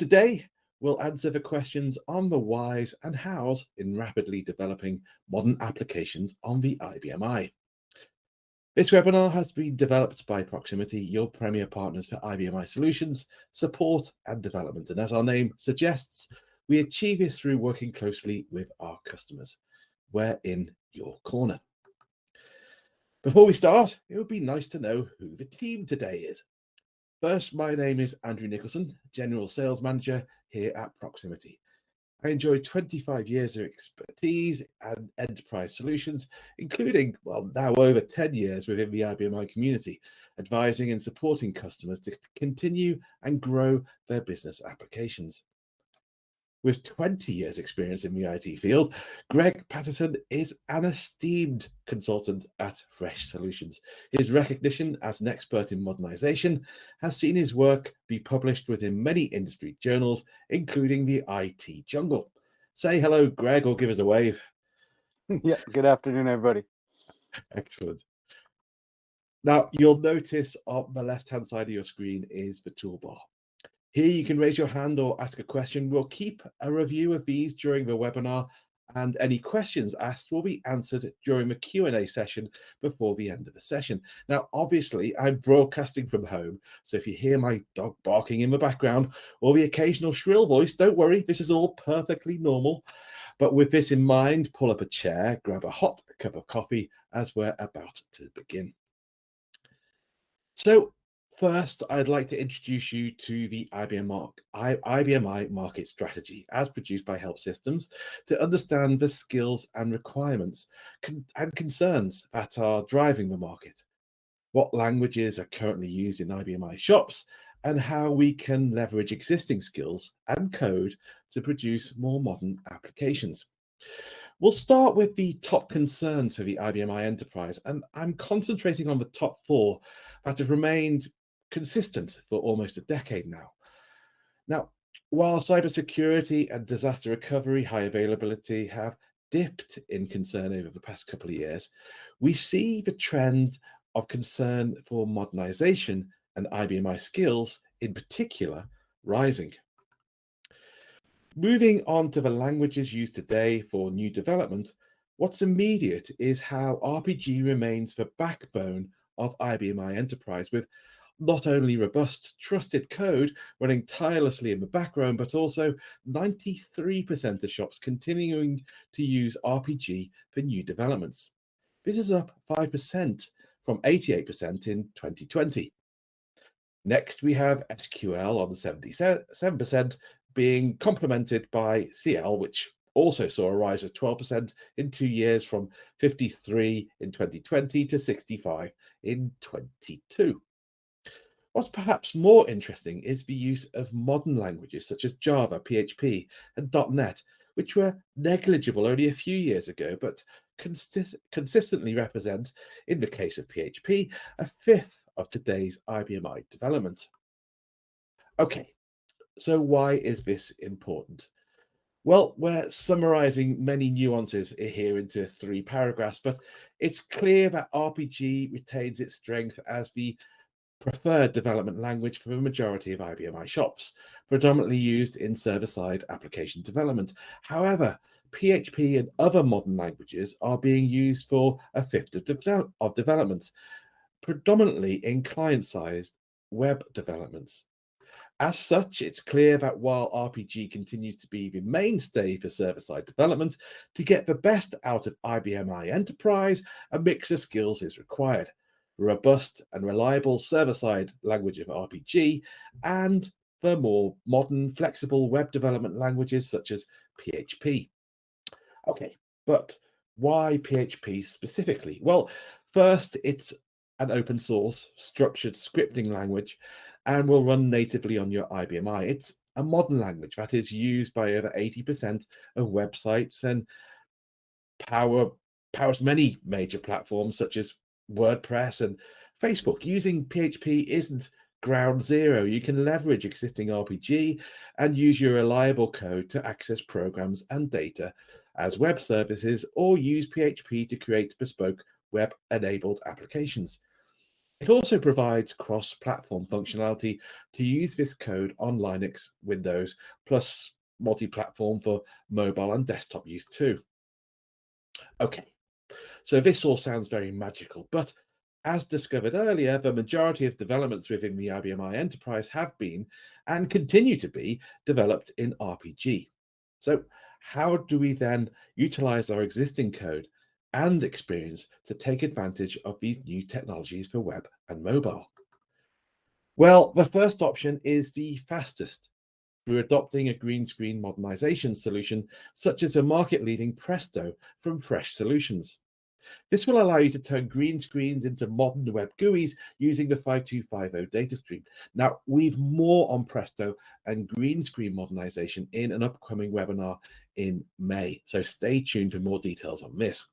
today, we'll answer the questions on the whys and hows in rapidly developing modern applications on the IBM I. This webinar has been developed by Proximity, your premier partners for IBM I solutions, support and development. And as our name suggests, we achieve this through working closely with our customers. We're in your corner. Before we start, it would be nice to know who the team today is. First, my name is Andrew Nicholson, General Sales Manager here at Proximity. I enjoy 25 years of expertise and enterprise solutions, including, well, now over 10 years within the IBM I community, advising and supporting customers to continue and grow their business applications. With 20 years experience in the IT field, Greg Patterson is an esteemed consultant at Fresche Solutions. His recognition as an expert in modernization has seen his work be published within many industry journals, including the IT Jungle. Say hello, Greg, or give us a wave. Yeah, good afternoon, everybody. Excellent. Now, you'll notice on the left-hand side of your screen is the toolbar. Here you can raise your hand or ask a question. We'll keep a review of these during the webinar, and any questions asked will be answered during the Q&A session before the end of the session. Now, obviously, I'm broadcasting from home, so if you hear my dog barking in the background or the occasional shrill voice, don't worry, this is all perfectly normal. But with this in mind, pull up a chair, grab a hot cup of coffee as we're about to begin. So, first, I'd like to introduce you to the IBM I market strategy as produced by HelpSystems to understand the skills and requirements and concerns that are driving the market, what languages are currently used in IBM I shops, and how we can leverage existing skills and code to produce more modern applications. We'll start with the top concerns for the IBM I enterprise, and I'm concentrating on the top 4 that have remained consistent for almost a decade now. Now, while cybersecurity and disaster recovery high availability have dipped in concern over the past couple of years, we see the trend of concern for modernization and IBM I skills in particular rising. Moving on to the languages used today for new development, what's immediate is how RPG remains the backbone of IBM I Enterprise, with not only robust, trusted code running tirelessly in the background, but also 93% of shops continuing to use RPG for new developments. This is up 5% from 88% in 2020. Next, we have SQL on 77%, being complemented by CL, which also saw a rise of 12% in 2 years, from 53 in 2020 to 65 in 22. What's perhaps more interesting is the use of modern languages such as Java, PHP, and .NET, which were negligible only a few years ago, but consistently represent, in the case of PHP, a fifth of today's IBM I development. Okay, so why is this important? Well, we're summarizing many nuances here into 3 paragraphs, but it's clear that RPG retains its strength as the preferred development language for the majority of IBM I shops, predominantly used in server-side application development. However, PHP and other modern languages are being used for a fifth of development, predominantly in client-side web developments. As such, it's clear that while RPG continues to be the mainstay for server-side development, to get the best out of IBM I Enterprise, a mix of skills is required. Robust and reliable server-side language of RPG, and the more modern, flexible web development languages such as PHP. Okay, but why PHP specifically? Well, first, it's an open source, structured scripting language and will run natively on your IBM I. It's a modern language that is used by over 80% of websites and powers many major platforms such as WordPress and Facebook. Using PHP isn't ground zero. You can leverage existing RPG and use your reliable code to access programs and data as web services, or use PHP to create bespoke web-enabled applications. It also provides cross-platform functionality to use this code on Linux, Windows, plus multi-platform for mobile and desktop use too. Okay, so this all sounds very magical, but as discovered earlier, the majority of developments within the IBM I enterprise have been and continue to be developed in RPG. So how do we then utilize our existing code and experience to take advantage of these new technologies for web and mobile? Well, the first option is the fastest through adopting a green screen modernization solution, such as a market-leading Presto from Fresche Solutions. This will allow you to turn green screens into modern web GUIs using the 5250 data stream. Now, we've more on Presto and green screen modernization in an upcoming webinar in May, so stay tuned for more details on this.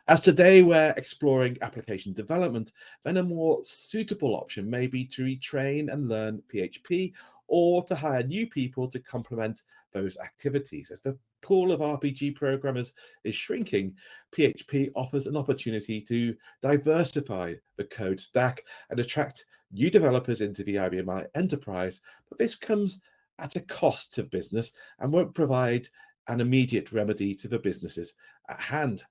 As today we're exploring application development, then a more suitable option may be to retrain and learn PHP or to hire new people to complement those activities. As the pool of RPG programmers is shrinking, PHP offers an opportunity to diversify the code stack and attract new developers into the IBM I enterprise, but this comes at a cost to business and won't provide an immediate remedy to the businesses at hand.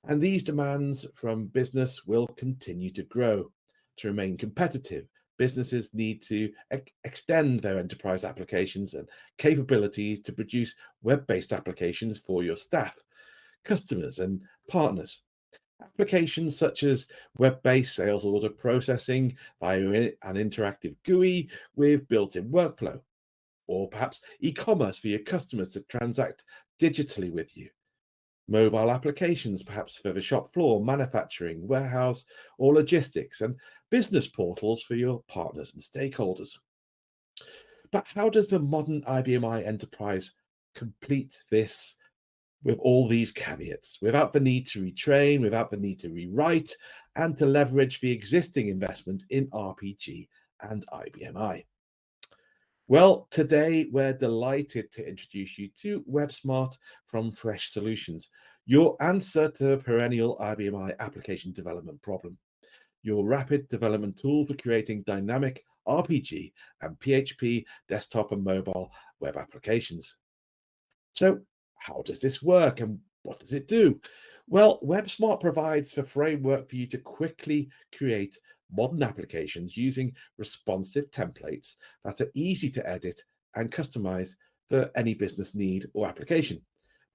And these demands from business will continue to grow. To remain competitive, businesses need to extend their enterprise applications and capabilities to produce web-based applications for your staff, customers, and partners. Applications such as web-based sales order processing via an interactive GUI with built-in workflow, or perhaps e-commerce for your customers to transact digitally with you. Mobile applications, perhaps for the shop floor, manufacturing, warehouse, or logistics, and business portals for your partners and stakeholders. But how does the modern IBM I enterprise complete this with all these caveats, without the need to retrain, without the need to rewrite, and to leverage the existing investment in RPG and IBM I? Well, today we're delighted to introduce you to WebSmart from Fresche Solutions, your answer to the perennial IBM I application development problem, your rapid development tool for creating dynamic RPG and PHP desktop and mobile web applications. So, how does this work and what does it do? Well, WebSmart provides the framework for you to quickly create modern applications using responsive templates that are easy to edit and customize for any business need or application,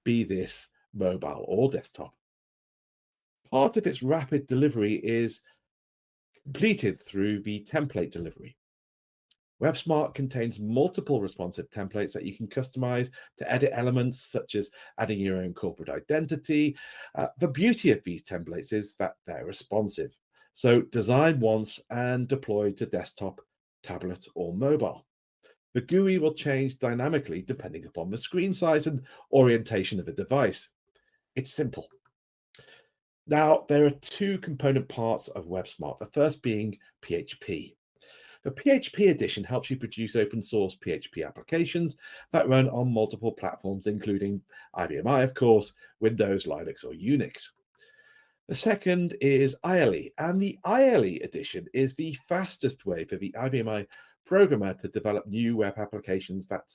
be this mobile or desktop. Part of its rapid delivery is completed through the template delivery. WebSmart contains multiple responsive templates that you can customize to edit elements such as adding your own corporate identity. The beauty of these templates is that they're responsive. So design once and deploy to desktop, tablet, or mobile. The GUI will change dynamically depending upon the screen size and orientation of the device. It's simple. Now, there are two component parts of WebSmart, the first being PHP. The PHP edition helps you produce open source PHP applications that run on multiple platforms, including IBM I, of course, Windows, Linux, or Unix. The second is ILE, and the ILE edition is the fastest way for the IBM I programmer to develop new web applications that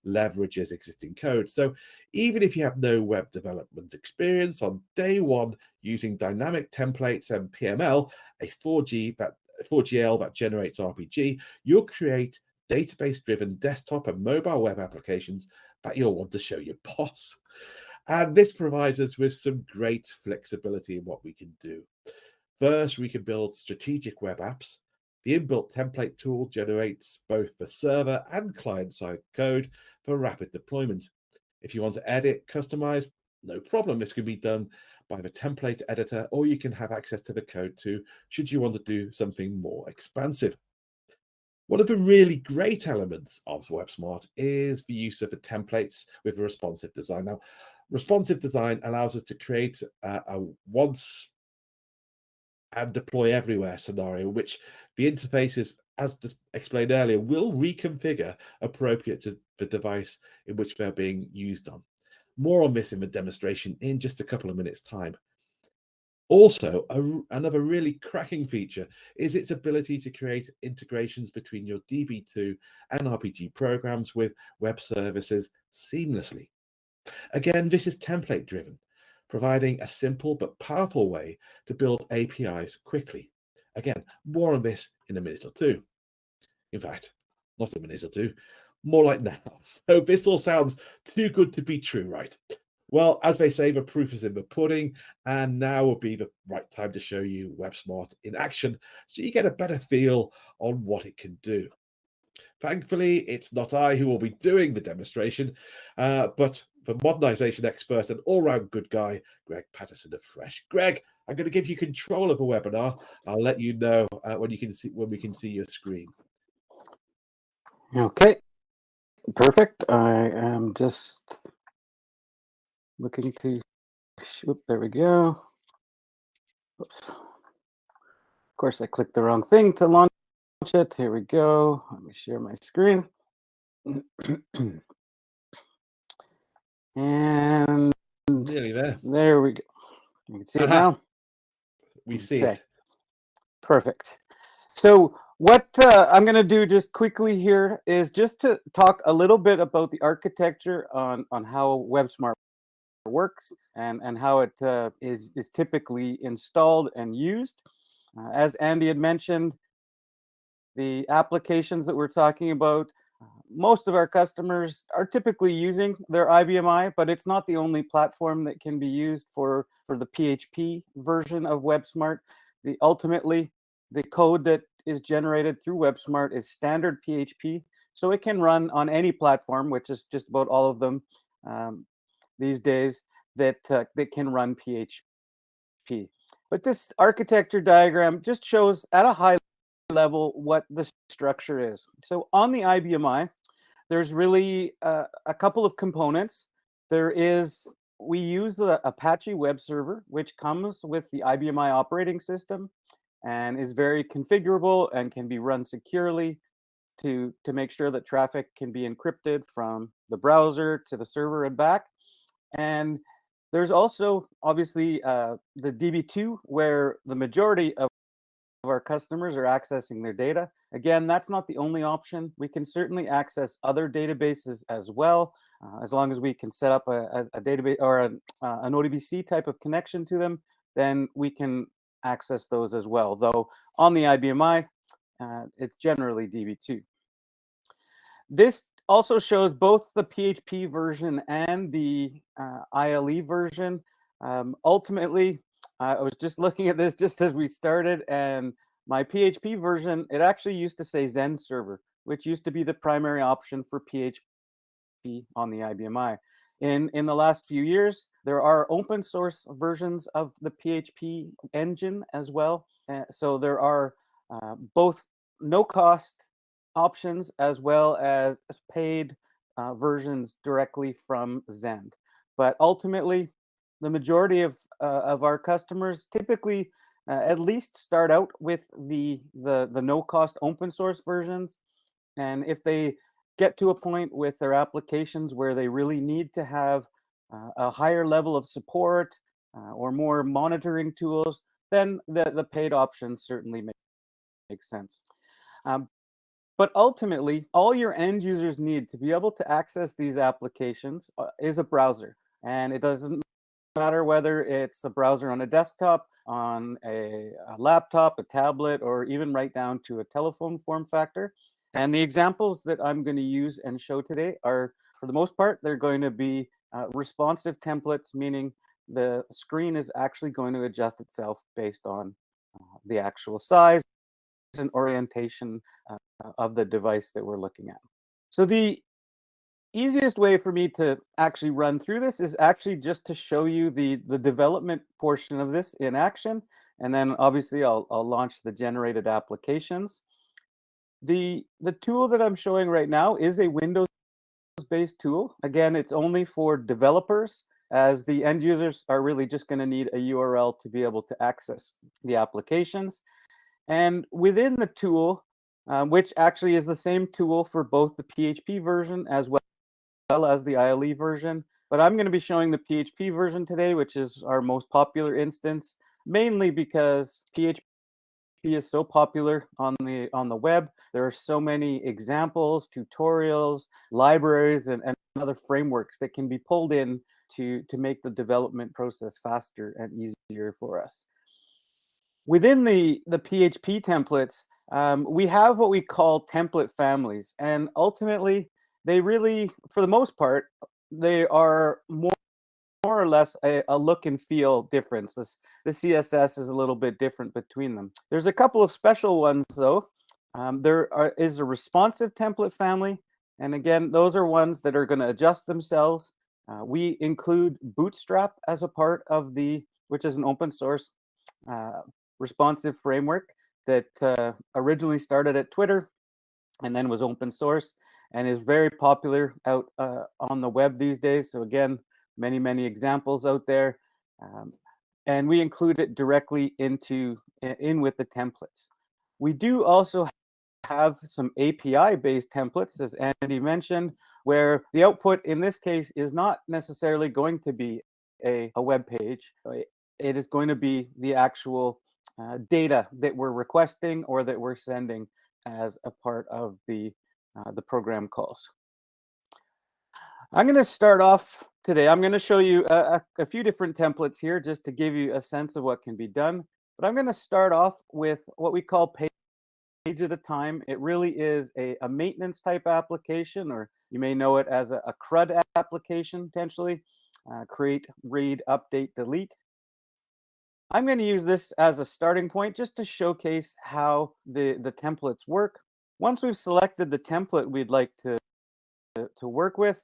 leverages existing code. So even if you have no web development experience, on day one, using dynamic templates and PML, a 4GL that generates RPG, you'll create database-driven desktop and mobile web applications that you'll want to show your boss. And this provides us with some great flexibility in what we can do. First, we can build strategic web apps. The inbuilt template tool generates both the server and client-side code for rapid deployment. If you want to edit, customize, no problem. This can be done by the template editor, or you can have access to the code too, should you want to do something more expansive. One of the really great elements of WebSmart is the use of the templates with responsive design. Now, responsive design allows us to create a once and deploy everywhere scenario, which the interfaces, as explained earlier, will reconfigure appropriate to the device in which they're being used on. More on this in the demonstration in just a couple of minutes' time. Also, another really cracking feature is its ability to create integrations between your DB2 and RPG programs with web services seamlessly. Again, this is template driven, providing a simple but powerful way to build APIs quickly. Again, more on this in a minute or two. In fact, not a minute or two, more like now. So this all sounds too good to be true, right? Well, as they say, the proof is in the pudding, and now will be the right time to show you WebSmart in action so you get a better feel on what it can do. Thankfully, it's not I who will be doing the demonstration, but the modernisation expert and all-round good guy, Greg Patterson of Fresh. Greg, I'm going to give you control of the webinar. I'll let you know when we can see your screen. Okay, perfect. I am just looking to, there we go. Oops. Of course, I clicked the wrong thing to launch it. Here we go. Let me share my screen. And Nearly there. there we go. You can see it now. We see it. Perfect. So what I'm going to do just quickly here is just to talk a little bit about the architecture on how WebSmart works and how it is typically installed and used. As Andy had mentioned, the applications that we're talking about, most of our customers are typically using their IBM, but it's not the only platform that can be used for the PHP version of WebSmart. Ultimately, the code that is generated through WebSmart is standard PHP, so it can run on any platform, which is just about all of them these days that can run PHP. But this architecture diagram just shows at a high level what the structure is. So on the IBM, there's really a couple of components. We use the Apache web server, which comes with the IBM operating system and is very configurable and can be run securely to make sure that traffic can be encrypted from the browser to the server and back. And there's also obviously the DB2, where the majority of our customers are accessing their data. Again, that's not the only option. We can certainly access other databases as well, as long as we can set up a database or an ODBC type of connection to them, then we can access those as well. Though on the IBM, it's generally DB2. This also shows both the PHP version and the ILE version. Ultimately, I was just looking at this just as we started, and my PHP version, it actually used to say Zen server, which used to be the primary option for PHP on the IBM. In the last few years, there are open source versions of the PHP engine as well. So there are both no cost options as well as paid versions directly from Zen. But ultimately, the majority of our customers typically at least start out with the no-cost open source versions. And if they get to a point with their applications where they really need to have a higher level of support or more monitoring tools, then the paid options certainly make sense. But ultimately, all your end users need to be able to access these applications is a browser. And it doesn't matter whether it's a browser on a desktop, on a laptop, a tablet, or even right down to a telephone form factor. And the examples that I'm going to use and show today are, for the most part, they're going to be responsive templates, meaning the screen is actually going to adjust itself based on the actual size and orientation of the device that we're looking at. So the easiest way for me to actually run through this is actually just to show you the development portion of this in action, and then obviously I'll launch the generated applications. The tool that I'm showing right now is a Windows-based tool. Again, it's only for developers, as the end users are really just going to need a URL to be able to access the applications. And within the tool, which actually is the same tool for both the PHP version as well as the ILE version, but I'm going to be showing the PHP version today, which is our most popular instance. mainly because PHP is so popular on the web. There are so many examples, tutorials, libraries, and other frameworks that can be pulled in to make the development process faster and easier for us. Within the PHP templates, we have what we call template families, and ultimately, they really, for the most part, they are more or less a look and feel difference. The CSS is a little bit different between them. There's a couple of special ones though. Is a responsive template family, and again, those are ones that are going to adjust themselves. We include Bootstrap as a part of which is an open source responsive framework that originally started at Twitter and then was open source and is very popular out on the web these days. So again, many examples out there, and we include it directly in with the templates. We do also have some API-based templates, as Andy mentioned, where the output in this case is not necessarily going to be a web page. It is going to be the actual data that we're requesting or that we're sending as a part of the program calls. I'm going to start off today. I'm going to show you a few different templates here just to give you a sense of what can be done. But I'm going to start off with what we call page at a time. It really is a maintenance type application, or you may know it as a CRUD application, potentially. Create, read, update, delete. I'm going to use this as a starting point just to showcase how the templates work. Once we've selected the template we'd like to work with,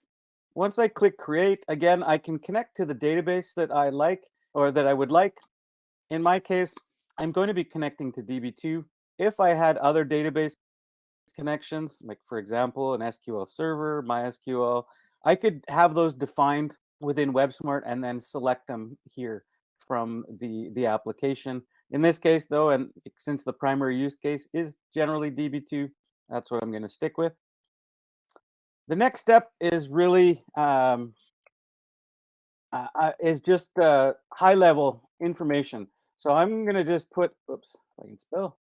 once I click create, again, I can connect to the database that I like or that I would like. In my case, I'm going to be connecting to DB2. If I had other database connections, like for example, an SQL Server, MySQL, I could have those defined within WebSmart and then select them here from the application. In this case, though, and since the primary use case is generally DB2, that's what I'm going to stick with. The next step is really is just high-level information. So I'm going to just put, oops, if I can spell.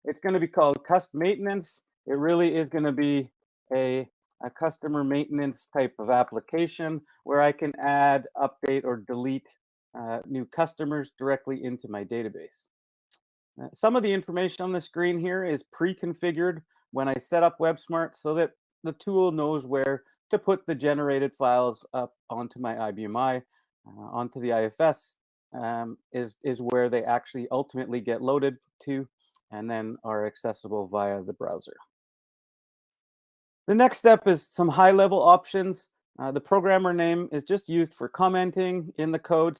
It's going to be called custom maintenance. It really is going to be a customer maintenance type of application where I can add, update, or delete new customers directly into my database. Some of the information on the screen here is pre-configured when I set up WebSmart so that the tool knows where to put the generated files up onto my IBMI, onto the IFS, is where they actually ultimately get loaded to and then are accessible via the browser. The next step is some high-level options. The programmer name is just used for commenting in the code,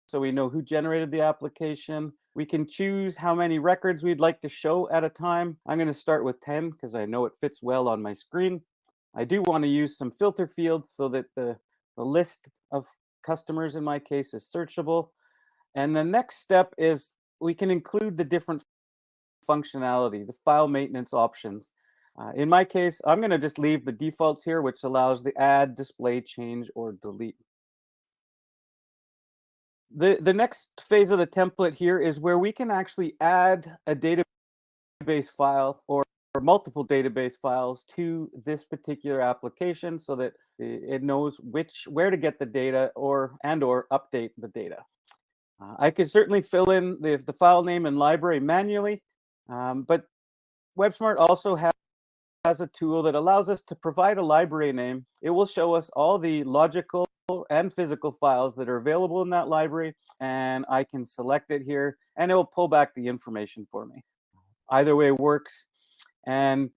so we know who generated the application. We can choose how many records we'd like to show at a time. I'm going to start with 10 because I know it fits well on my screen. I do want to use some filter fields so that the list of customers in my case is searchable. And the next step is we can include the different functionality, the file maintenance options. In my case, I'm going to just leave the defaults here, which allows the add, display, change, or delete. The next phase of the template here is where we can actually add a database file or multiple database files to this particular application so that it knows where to get the data or update the data. I can certainly fill in the file name and library manually, but WebSmart also has a tool that allows us to provide a library name. It will show us all the logical and physical files that are available in that library, and I can select it here, and it will pull back the information for me. Either way works. And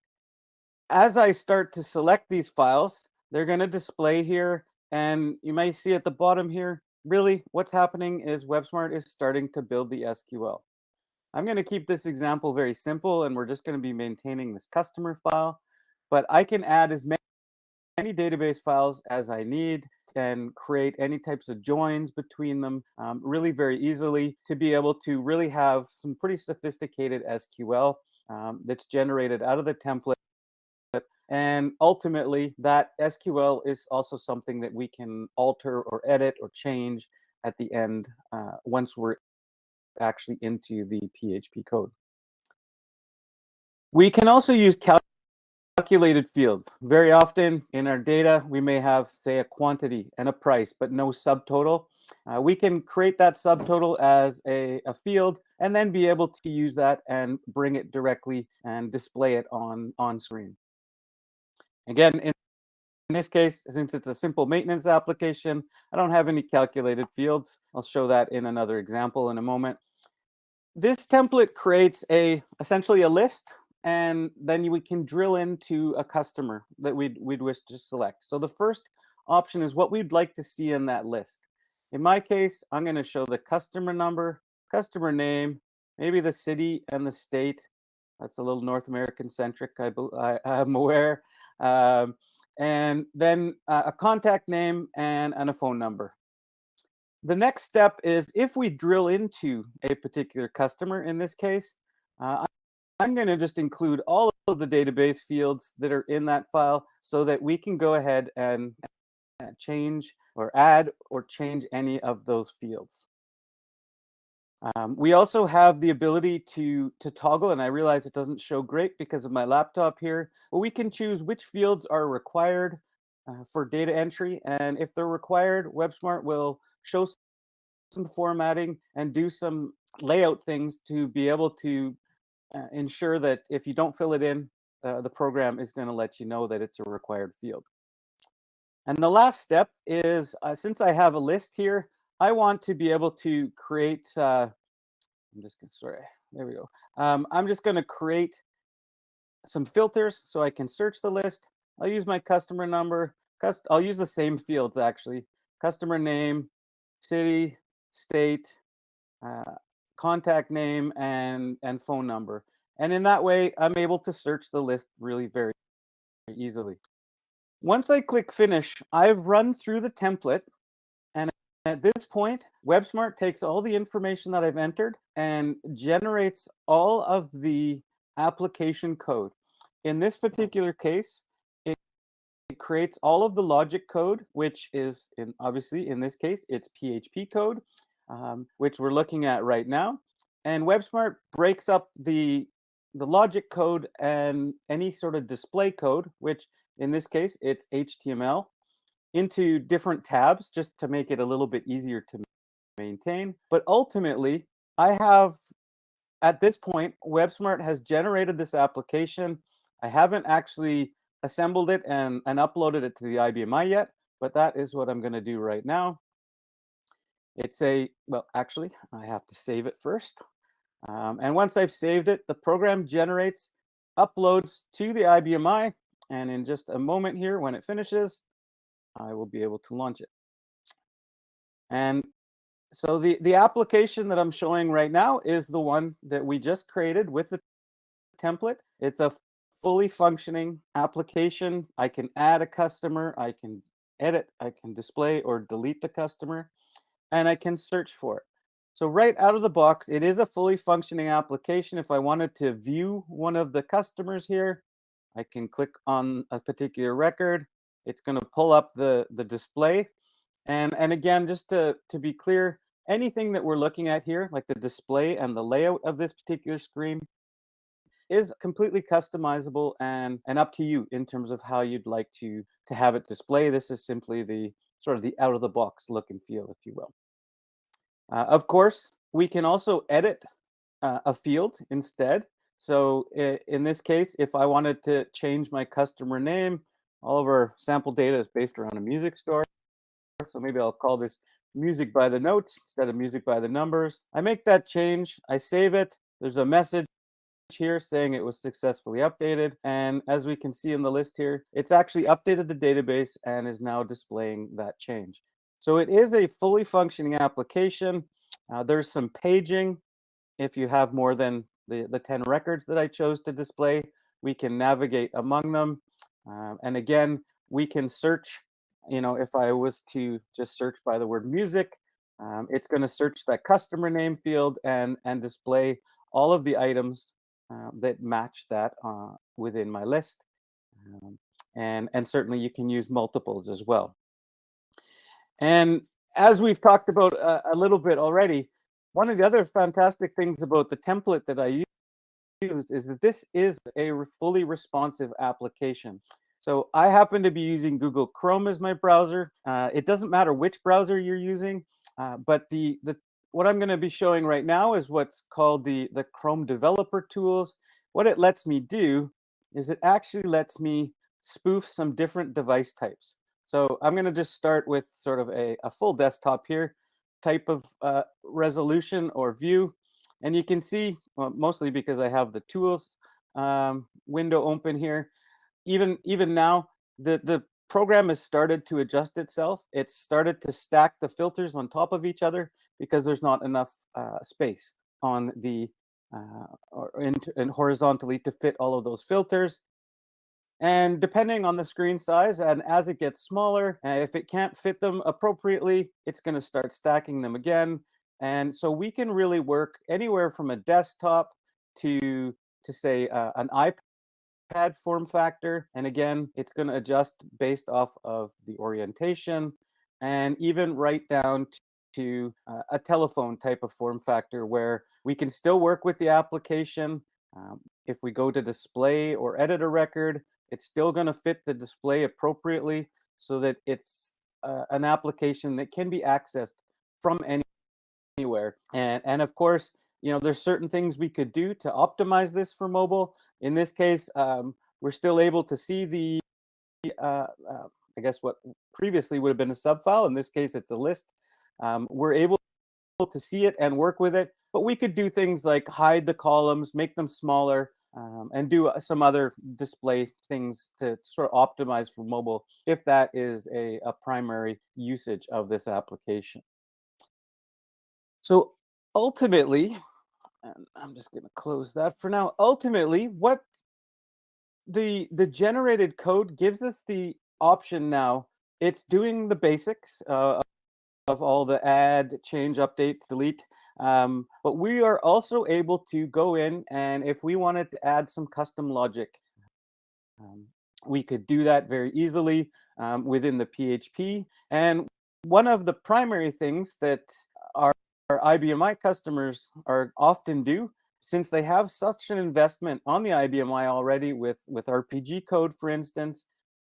as I start to select these files, they're going to display here, and you may see at the bottom here, really what's happening is WebSmart is starting to build the SQL. I'm going to keep this example very simple, and we're just going to be maintaining this customer file, but I can add as many database files as I need and create any types of joins between them really very easily to be able to really have some pretty sophisticated SQL that's generated out of the template. And ultimately, that SQL is also something that we can alter or edit or change at the end once we're actually into the PHP code. We can also use calculated fields. Very often in our data, we may have, say, a quantity and a price, but no subtotal. We can create that subtotal as a field and then be able to use that and bring it directly and display it on screen. Again, in this case, since it's a simple maintenance application, I don't have any calculated fields. I'll show that in another example in a moment. This template creates essentially a list, and then we can drill into a customer that we'd wish to select. So the first option is what we'd like to see in that list. In my case, I'm going to show the customer number, customer name, maybe the city and the state. That's a little North American centric, I'm aware. And then a contact name and a phone number. The next step is if we drill into a particular customer, in this case, I'm going to just include all of the database fields that are in that file so that we can go ahead and change or add or change any of those fields. We also have the ability to toggle, and I realize it doesn't show great because of my laptop here, but we can choose which fields are required for data entry. And if they're required, WebSmart will show some formatting and do some layout things to be able to ensure that if you don't fill it in, the program is going to let you know that it's a required field. And the last step is, since I have a list here, I want to be able to create, I'm just going to create some filters so I can search the list. I'll use my customer number. I'll use the same fields actually. Customer name, city, state, contact name, and phone number. And in that way, I'm able to search the list really very easily. Once I click finish, I've run through the template. And at this point, WebSmart takes all the information that I've entered and generates all of the application code. In this particular case, it creates all of the logic code, which is, obviously, in this case, it's PHP code, which we're looking at right now. And WebSmart breaks up the logic code and any sort of display code, which in this case, it's HTML, into different tabs just to make it a little bit easier to maintain. But ultimately, at this point, WebSmart has generated this application. I haven't actually assembled it and uploaded it to the IBMI yet, but that is what I'm going to do right now. Well, actually, I have to save it first. And once I've saved it, the program generates, uploads to the IBMI, and in just a moment here, when it finishes, I will be able to launch it. And so the application that I'm showing right now is the one that we just created with the template. It's a fully functioning application. I can add a customer, I can edit, I can display or delete the customer, and I can search for it. So right out of the box, it is a fully functioning application. If I wanted to view one of the customers here, I can click on a particular record. It's going to pull up the display. And again, just to be clear, anything that we're looking at here, like the display and the layout of this particular screen, is completely customizable and up to you in terms of how you'd like to have it display. This is simply the sort of the out of the box look and feel, if you will. Of course, we can also edit a field instead. So in this case, if I wanted to change my customer name, all of our sample data is based around a music store. So maybe I'll call this music by the notes instead of music by the numbers. I make that change, I save it. There's a message here saying it was successfully updated. And as we can see in the list here, it's actually updated the database and is now displaying that change. So it is a fully functioning application. There's some paging. If you have more than the 10 records that I chose to display, we can navigate among them. And again, we can search. If I was to just search by the word music, it's going to search that customer name field and display all of the items that match that within my list. And certainly you can use multiples as well. And as we've talked about a little bit already, one of the other fantastic things about the template that I used is that this is a fully responsive application. So I happen to be using Google Chrome as my browser. It doesn't matter which browser you're using, but what I'm going to be showing right now is what's called the Chrome Developer Tools. What it lets me do is it actually lets me spoof some different device types. So I'm going to just start with sort of a full desktop here, type of resolution or view. And you can see, well, mostly because I have the tools window open here, even now, the program has started to adjust itself. It's started to stack the filters on top of each other because there's not enough space on the and horizontally to fit all of those filters. And depending on the screen size, and as it gets smaller, if it can't fit them appropriately, it's going to start stacking them again. And so we can really work anywhere from a desktop to say an iPad form factor. And again, it's going to adjust based off of the orientation, and even right down to a telephone type of form factor where we can still work with the application. If we go to display or edit a record, it's still going to fit the display appropriately so that it's an application that can be accessed from anywhere. And of course, there's certain things we could do to optimize this for mobile. In this case, we're still able to see the, I guess what previously would have been a subfile. In this case, it's a list. We're able to see it and work with it, but we could do things like hide the columns, make them smaller, and do some other display things to sort of optimize for mobile if that is a primary usage of this application. So ultimately, and I'm just going to close that for now. Ultimately, what the generated code gives us the option now. It's doing the basics of all the add, change, update, delete. But we are also able to go in, and if we wanted to add some custom logic, we could do that very easily within the PHP. And one of the primary things that our IBMI customers are often do, since they have such an investment on the IBMI already with RPG code, for instance,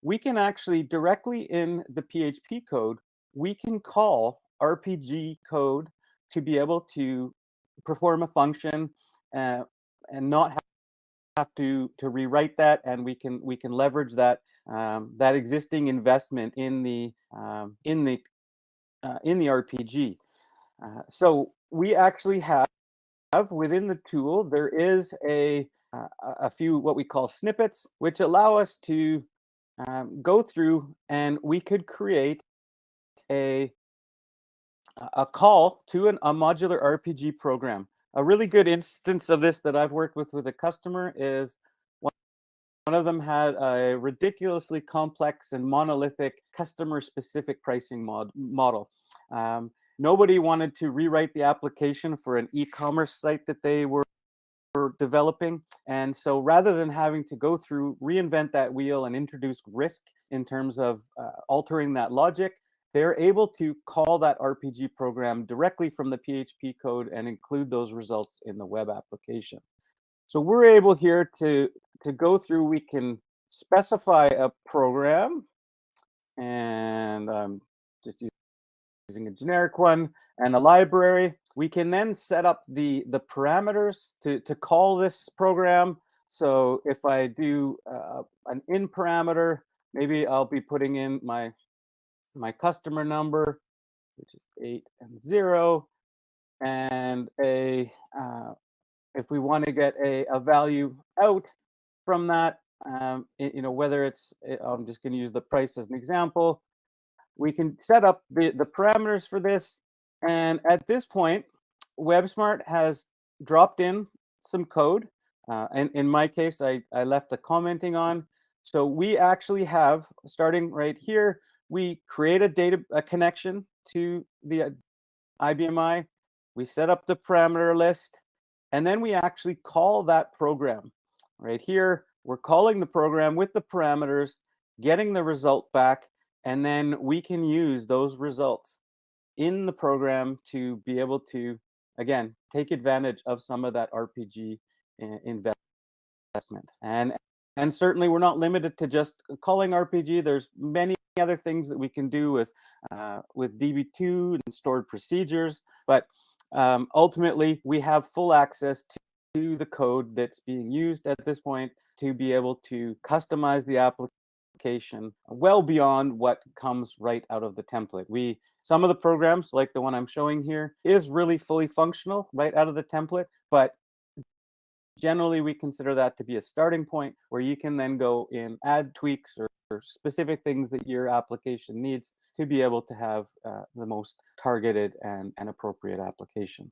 we can actually directly in the PHP code, we can call RPG code to be able to perform a function and not have to rewrite that, and we can leverage that that existing investment in the RPG. So we actually have within the tool, there is a few what we call snippets, which allow us to go through, and we could create a call to a modular RPG program. A really good instance of this that I've worked with a customer is one of them had a ridiculously complex and monolithic customer-specific pricing model. Nobody wanted to rewrite the application for an e-commerce site that they were developing. And so rather than having to go through, reinvent that wheel and introduce risk in terms of altering that logic, they're able to call that RPG program directly from the PHP code and include those results in the web application. So we're able here to go through, we can specify a program, and I'm just using a generic one, and a library. We can then set up the parameters to call this program. So if I do an in parameter, maybe I'll be putting in my customer number, which is 8 and 0, and if we want to get a value out from that, whether it's, I'm just going to use the price as an example. We can set up the parameters for this, and at this point, WebSmart has dropped in some code. And in my case, I left the commenting on. So we actually have, starting right here, we create a connection to the IBMI. We set up the parameter list, and then we actually call that program. Right here, we're calling the program with the parameters, getting the result back, and then we can use those results in the program to be able to again, take advantage of some of that RPG investment. And certainly we're not limited to just calling RPG. There's many other things that we can do with DB2 and stored procedures, but ultimately we have full access to the code that's being used at this point to be able to customize the application well beyond what comes right out of the template. Some of the programs, like the one I'm showing here, is really fully functional right out of the template, but generally we consider that to be a starting point where you can then go in, add tweaks or specific things that your application needs to be able to have the most targeted and appropriate application.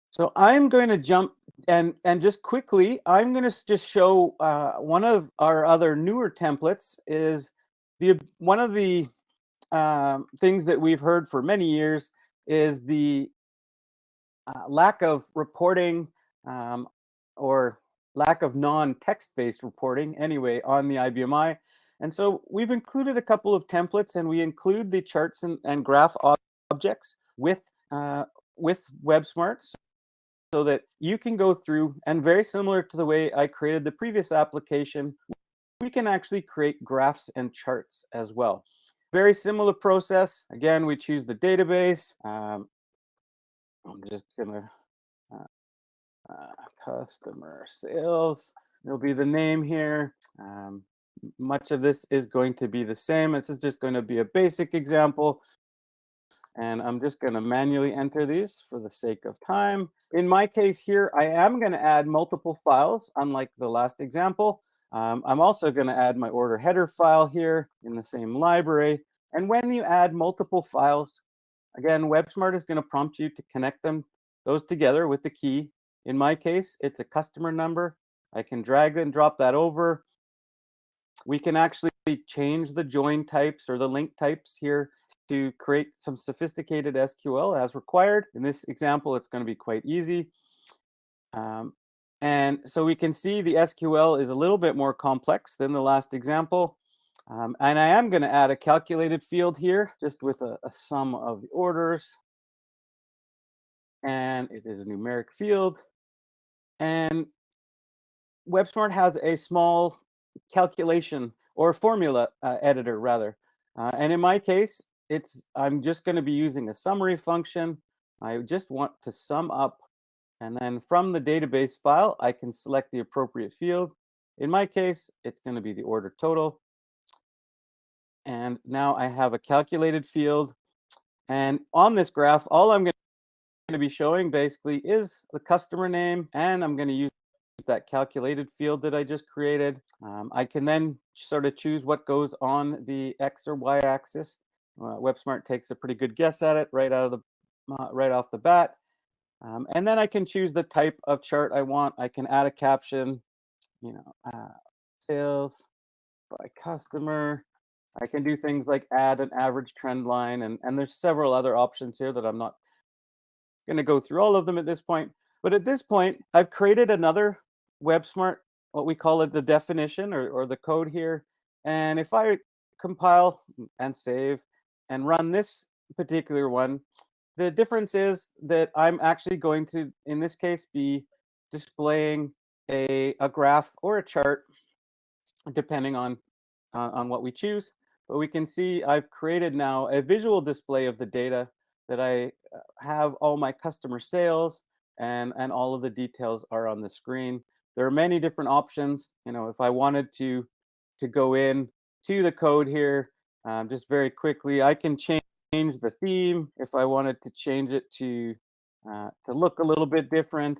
So I'm going to jump and just quickly, I'm going to just show one of our other newer templates is one of the things that we've heard for many years is the lack of reporting or lack of non-text-based reporting anyway on the IBMI. And so we've included a couple of templates, and we include the charts and graph objects with WebSmart so that you can go through, and very similar to the way I created the previous application, we can actually create graphs and charts as well. Very similar process. Again, we choose the database. I'm just gonna customer sales. It'll be the name here. Much of this is going to be the same. This is just going to be a basic example. And I'm just going to manually enter these for the sake of time. In my case here, I am going to add multiple files, unlike the last example. I'm also going to add my order header file here in the same library. And when you add multiple files, again, WebSmart is going to prompt you to connect those together with the key. In my case, it's a customer number. I can drag and drop that over. We can actually change the join types or the link types here to create some sophisticated SQL as required. In this example, it's going to be quite easy. And so we can see the SQL is a little bit more complex than the last example. And I am going to add a calculated field here, just with a sum of the orders. And it is a numeric field. And WebSmart has a small calculation or formula editor, rather. And in my case, I'm just going to be using a summary function. I just want to sum up. And then from the database file, I can select the appropriate field. In my case, it's going to be the order total. And now I have a calculated field. And on this graph, all I'm going to be showing basically is the customer name, and I'm going to use that calculated field that I just created. I can then sort of choose what goes on the X or Y axis. WebSmart takes a pretty good guess at it right off the bat. And then I can choose the type of chart I want. I can add a caption, sales by customer. I can do things like add an average trend line, and there's several other options here that I'm not going to go through all of them at this point. But at this point, I've created another WebSmart, what we call it the definition or the code here. And if I compile and save and run this particular one, the difference is that I'm actually going to, in this case, be displaying a graph or a chart, depending on what we choose. But we can see I've created now a visual display of the data that I have all my customer sales and all of the details are on the screen. There are many different options. If I wanted to go in to the code here, just very quickly, I can change the theme if I wanted to change it to look a little bit different.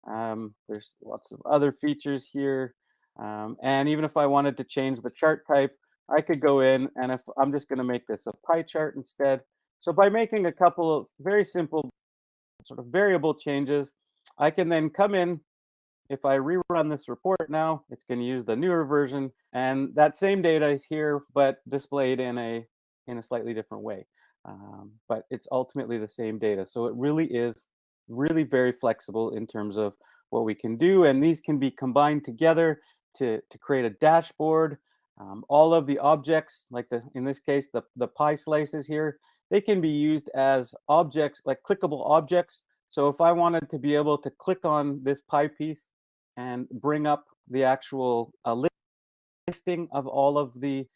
There's lots of other features here. And even if I wanted to change the chart type, I could go in, and if I'm just going to make this a pie chart instead. So by making a couple of very simple sort of variable changes, I can then come in. If I rerun this report now, it's going to use the newer version, and that same data is here, but displayed in a slightly different way. But it's ultimately the same data. So it really is very flexible in terms of what we can do, and these can be combined together to create a dashboard. All of the objects, like in this case, the pie slices here, they can be used as objects, like clickable objects. So if I wanted to be able to click on this pie piece and bring up the actual listing of all of the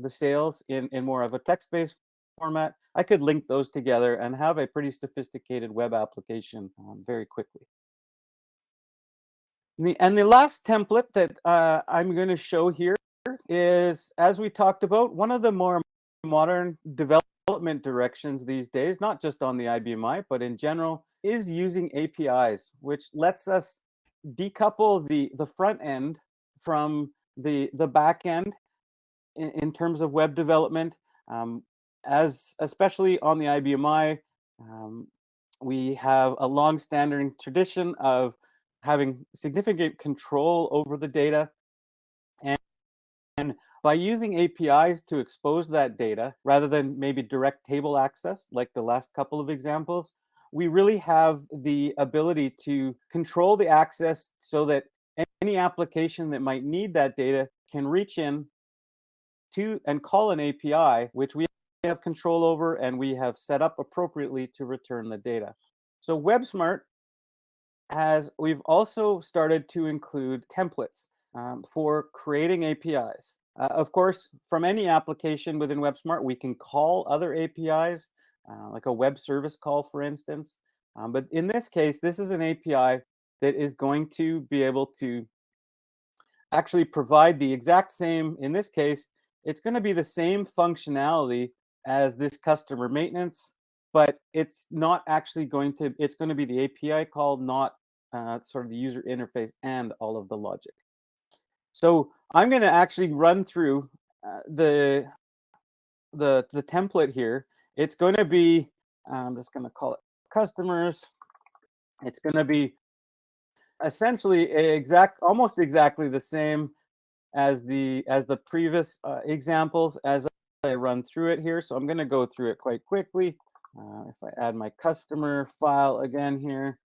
sales in more of a text-based format, I could link those together and have a pretty sophisticated web application very quickly. And the last template that I'm going to show here is, as we talked about, one of the more modern development directions these days, not just on the IBMI, but in general, is using APIs, which lets us decouple the front end from the back end in terms of web development. As especially on the IBMI, we have a long-standing tradition of having significant control over the data. And by using APIs to expose that data, rather than maybe direct table access, like the last couple of examples, we really have the ability to control the access so that any application that might need that data can reach in to and call an API, which we have control over and we have set up appropriately to return the data. So WebSmart we've also started to include templates for creating APIs. Of course, from any application within WebSmart, we can call other APIs, like a web service call, for instance. But in this case, this is an API that is going to be able to actually provide the exact same, in this case, it's going to be the same functionality as this customer maintenance, but it's not actually going to, it's going to be the API call, not sort of the user interface and all of the logic. So I'm going to actually run through the template here. It's going to be, I'm just going to call it customers. It's going to be essentially almost exactly the same as the previous examples as I run through it here. So I'm going to go through it quite quickly. If I add my customer file again here,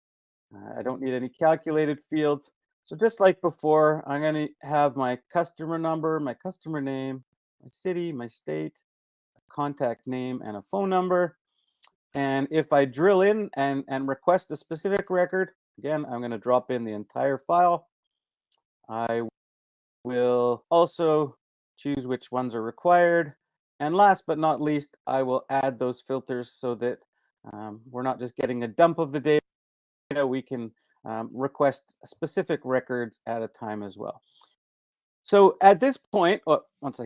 I don't need any calculated fields. So just like before, I'm going to have my customer number, my customer name, my city, my state, a contact name, and a phone number. And if I drill in and request a specific record, again, I'm going to drop in the entire file. I will also choose which ones are required. And last but not least, I will add those filters so that we're not just getting a dump of the data. We can request specific records at a time as well. So at this point, once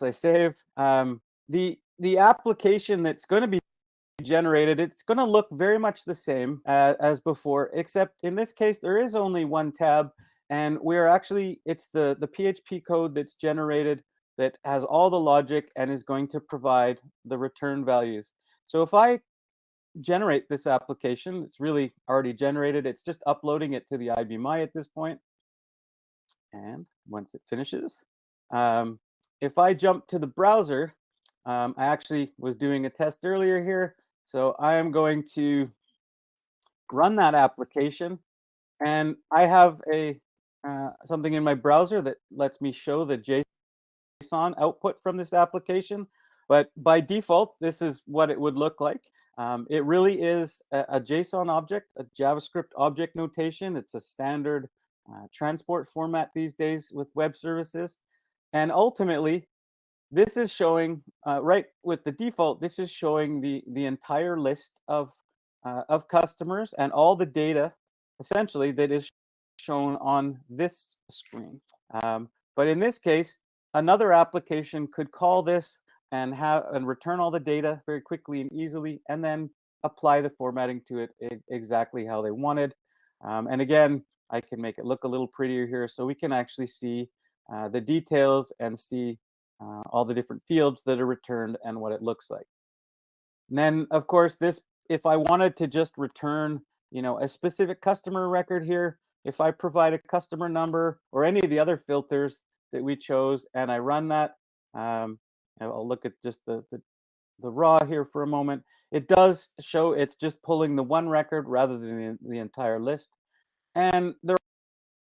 I save, the application that's going to be generated, it's going to look very much the same as before, except in this case, there is only one tab. And we're actually, it's the PHP code that's generated that has all the logic and is going to provide the return values. So if I generate this application, it's really already generated. It's just uploading it to the IBMI at this point. And once it finishes, if I jump to the browser, I actually was doing a test earlier here. So I am going to run that application. And I have something in my browser that lets me show the JSON output from this application. But by default, this is what it would look like. It really is a JSON object, a JavaScript object notation. It's a standard transport format these days with web services. And ultimately, this is showing, right with the default, this is showing the entire list of customers and all the data, essentially, that is shown on this screen. But in this case, another application could call this and return all the data very quickly and easily, and then apply the formatting to it exactly how they wanted. And again, I can make it look a little prettier here, so we can actually see the details and see all the different fields that are returned and what it looks like. And then, of course, this, if I wanted to just return, a specific customer record here, if I provide a customer number or any of the other filters that we chose, and I run that, I'll look at just the raw here for a moment. It does show it's just pulling the one record rather than the entire list. And there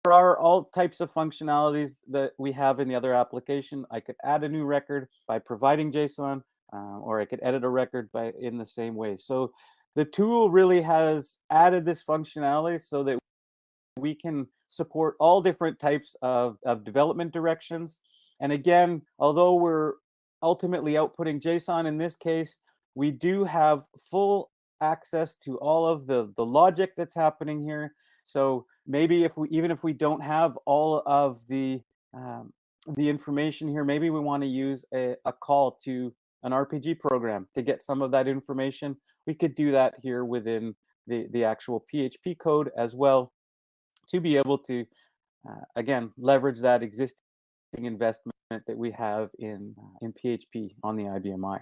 are all types of functionalities that we have in the other application. I could add a new record by providing JSON. or I could edit a record in the same way. So the tool really has added this functionality so that we can support all different types of development directions. And again, although we're ultimately outputting JSON in this case, we do have full access to all of the logic that's happening here. So maybe even if we don't have all of the information here, maybe we want to use a call to an RPG program to get some of that information. We could do that here within the actual PHP code as well, to be able to, again, leverage that existing investment that we have in PHP on the IBMI.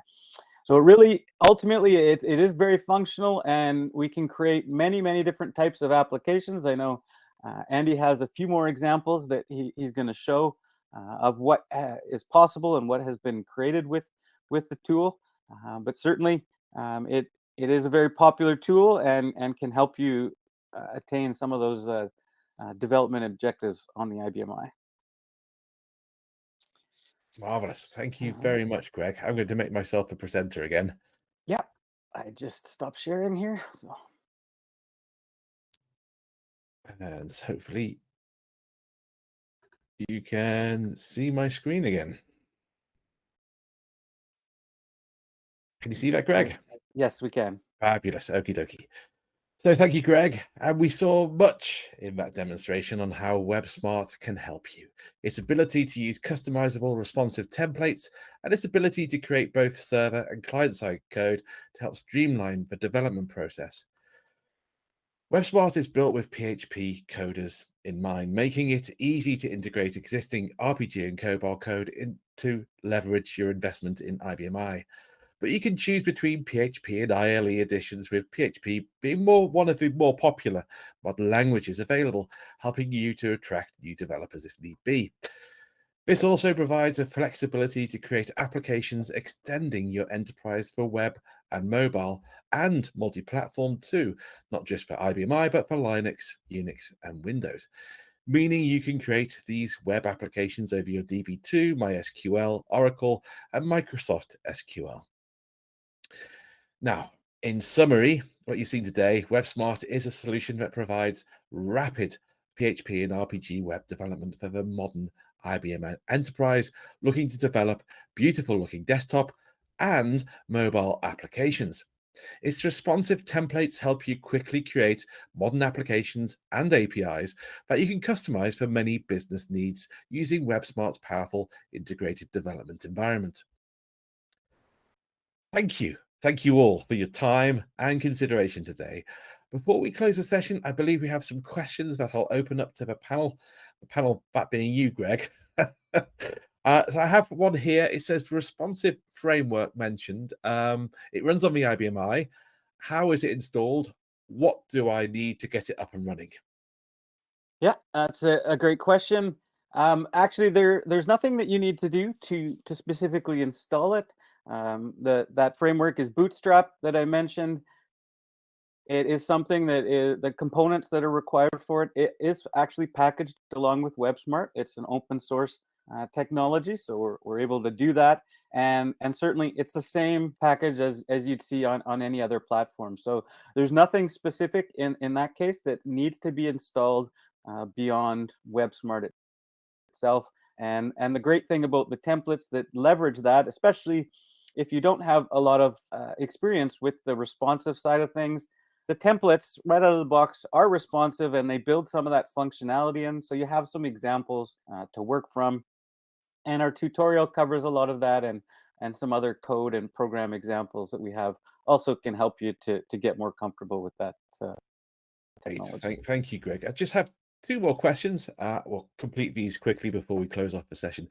So really, ultimately, it is very functional, and we can create many, many different types of applications. I know Andy has a few more examples that he's going to show of what is possible and what has been created with the tool. But certainly, it is a very popular tool and can help you attain some of those development objectives on the IBMI. Marvelous. Thank you very much, Greg. I'm going to make myself a presenter again. Yeah, I just stopped sharing here. So. And hopefully you can see my screen again. Can you see that, Greg? Yes, we can. Fabulous. Okie dokie. So thank you, Greg. And we saw much in that demonstration on how WebSmart can help you. Its ability to use customizable responsive templates and its ability to create both server and client-side code to help streamline the development process. WebSmart is built with PHP coders in mind, making it easy to integrate existing RPG and COBOL code to leverage your investment in IBMI. But you can choose between PHP and ILE editions, with PHP being one of the more popular modern languages available, helping you to attract new developers if need be. This also provides a flexibility to create applications extending your enterprise for web and mobile and multi-platform too, not just for IBMI, but for Linux, Unix, and Windows, meaning you can create these web applications over your DB2, MySQL, Oracle, and Microsoft SQL. Now, in summary, what you've seen today, WebSmart is a solution that provides rapid PHP and RPG web development for the modern IBM enterprise looking to develop beautiful looking desktop and mobile applications. Its responsive templates help you quickly create modern applications and APIs that you can customize for many business needs using WebSmart's powerful integrated development environment. Thank you. Thank you all for your time and consideration today. Before we close the session, I believe we have some questions that I'll open up to the panel that being you, Greg. So I have one here. It says responsive framework mentioned. It runs on the IBMI. How is it installed? What do I need to get it up and running? Yeah, that's a great question. Actually, there's nothing that you need to do to specifically install it. That framework is Bootstrap that I mentioned. It is something that the components that are required for it. It is actually packaged along with WebSmart. It's an open source technology, so we're able to do that. And certainly, it's the same package as you'd see on any other platform. So there's nothing specific in that case that needs to be installed beyond WebSmart itself. And the great thing about the templates that leverage that, especially if you don't have a lot of experience with the responsive side of things, the templates right out of the box are responsive and they build some of that functionality in. So you have some examples to work from. And our tutorial covers a lot of that, and some other code and program examples that we have also can help you to get more comfortable with that technology. Thank you, Greg. I just have two more questions. We'll complete these quickly before we close off the session.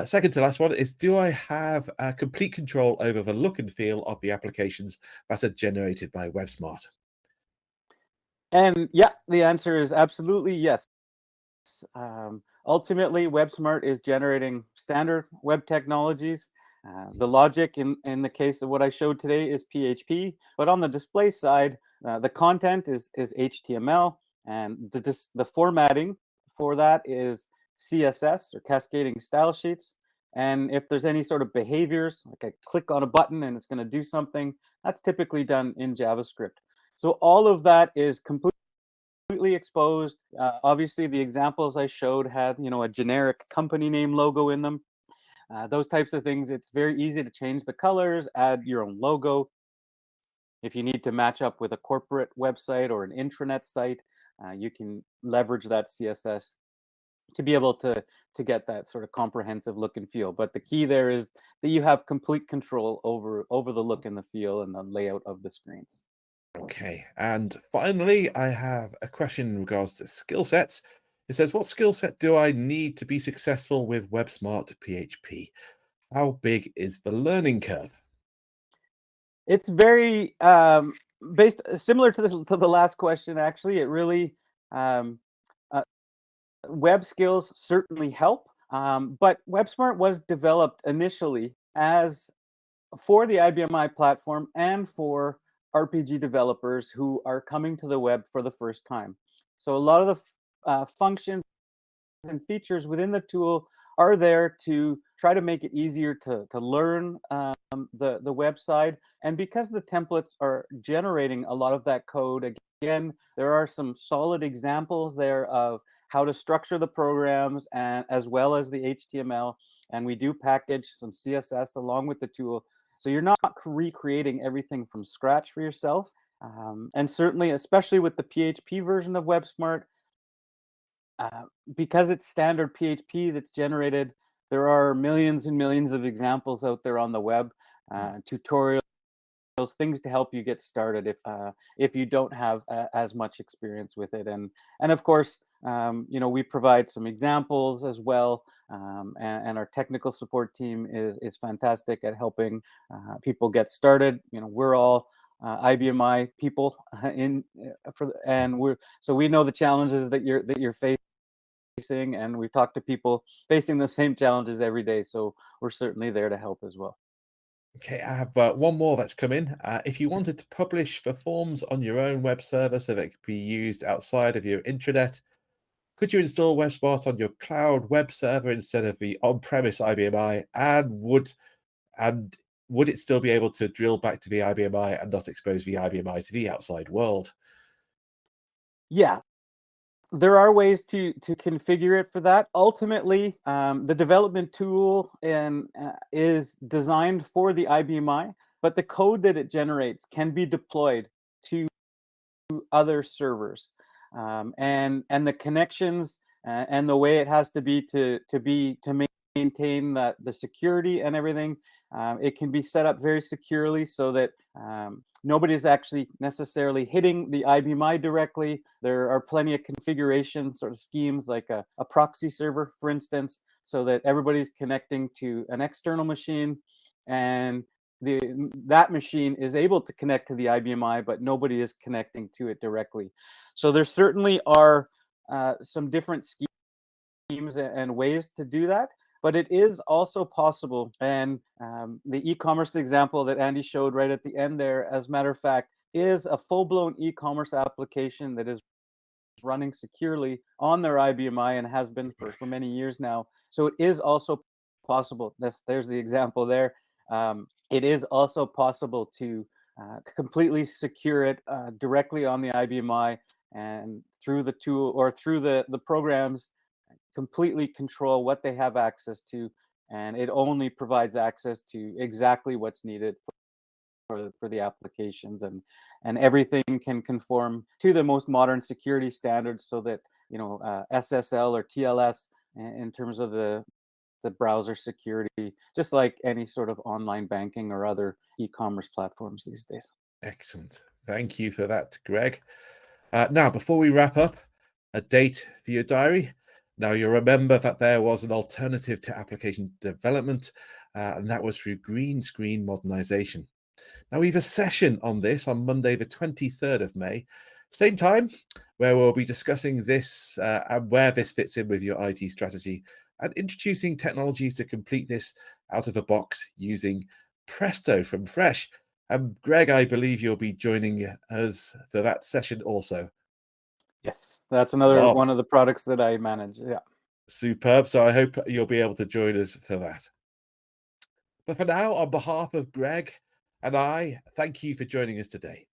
Second to last one is, do I have complete control over the look and feel of the applications that are generated by WebSmart? And yeah, the answer is absolutely yes. Ultimately, WebSmart is generating standard web technologies. The logic in the case of what I showed today is PHP, but on the display side, the content is HTML, and the formatting for that is CSS, or cascading style sheets. And if there's any sort of behaviors, like I click on a button and it's going to do something, that's typically done in JavaScript. So all of that is completely exposed. Obviously, the examples I showed had, a generic company name logo in them. Those types of things, it's very easy to change the colors, add your own logo. If you need to match up with a corporate website or an intranet site, you can leverage that CSS to be able to get that sort of comprehensive look and feel. But the key there is that you have complete control over the look and the feel and the layout of the screens. Okay, and finally, I have a question in regards to skill sets. It says, what skill set do I need to be successful with WebSmart PHP? How big is the learning curve? It's very based similar to the last question. Actually, it really um, web skills certainly help, but WebSmart was developed initially as for the IBMI platform and for RPG developers who are coming to the web for the first time. So a lot of the functions and features within the tool are there to try to make it easier to learn the website. And because the templates are generating a lot of that code, again, there are some solid examples there of how to structure the programs and as well as the HTML. And we do package some CSS along with the tool. So you're not recreating everything from scratch for yourself. And certainly, especially with the PHP version of WebSmart, because it's standard PHP that's generated, there are millions and millions of examples out there on the web, tutorials, things to help you get started if you don't have as much experience with it. And of course, we provide some examples as well, and our technical support team is fantastic at helping people get started. We're all IBMI people so we know the challenges that you're facing, and we've talked to people facing the same challenges every day. So we're certainly there to help as well. Okay, I have one more that's come in. If you wanted to publish for forms on your own web server so that it could be used outside of your intranet, could you install WebSmart on your cloud web server instead of the on-premise IBMI? And would it still be able to drill back to the IBMI and not expose the IBMI to the outside world? Yeah, there are ways to configure it for that. Ultimately, the development tool is designed for the IBMI, but the code that it generates can be deployed to other servers, and the connections and the way it has to be to maintain the security and everything. It can be set up very securely so that nobody's actually necessarily hitting the IBMI directly. There are plenty of configuration sort of schemes, like a proxy server, for instance, so that everybody's connecting to an external machine, and that machine is able to connect to the IBMI, but nobody is connecting to it directly. So there certainly are some different schemes and ways to do that. But it is also possible, and the e-commerce example that Andy showed right at the end there, as a matter of fact, is a full-blown e-commerce application that is running securely on their IBMI and has been for many years now. So it is also possible. There's the example there. It is also possible to completely secure it directly on the IBMI, and through the tool or through the programs, completely control what they have access to, and it only provides access to exactly what's needed for the applications, and everything can conform to the most modern security standards, so that SSL or TLS in terms of the browser security, just like any sort of online banking or other e-commerce platforms these days. Excellent. Thank you for that, Greg. Now, before we wrap up, a date for your diary. Now, you'll remember that there was an alternative to application development, and that was through green screen modernization. Now, we have a session on this on Monday, the 23rd of May, same time, where we'll be discussing this and where this fits in with your IT strategy, and introducing technologies to complete this out of the box using Presto from Fresche. And Greg, I believe you'll be joining us for that session also. Yes, that's another one of the products that I manage. Yeah. Superb. So I hope you'll be able to join us for that. But for now, on behalf of Greg and I, thank you for joining us today.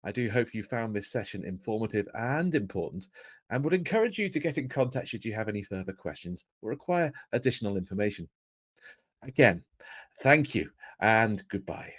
I do hope you found this session informative and important, and would encourage you to get in contact should you have any further questions or require additional information. Again, thank you and goodbye.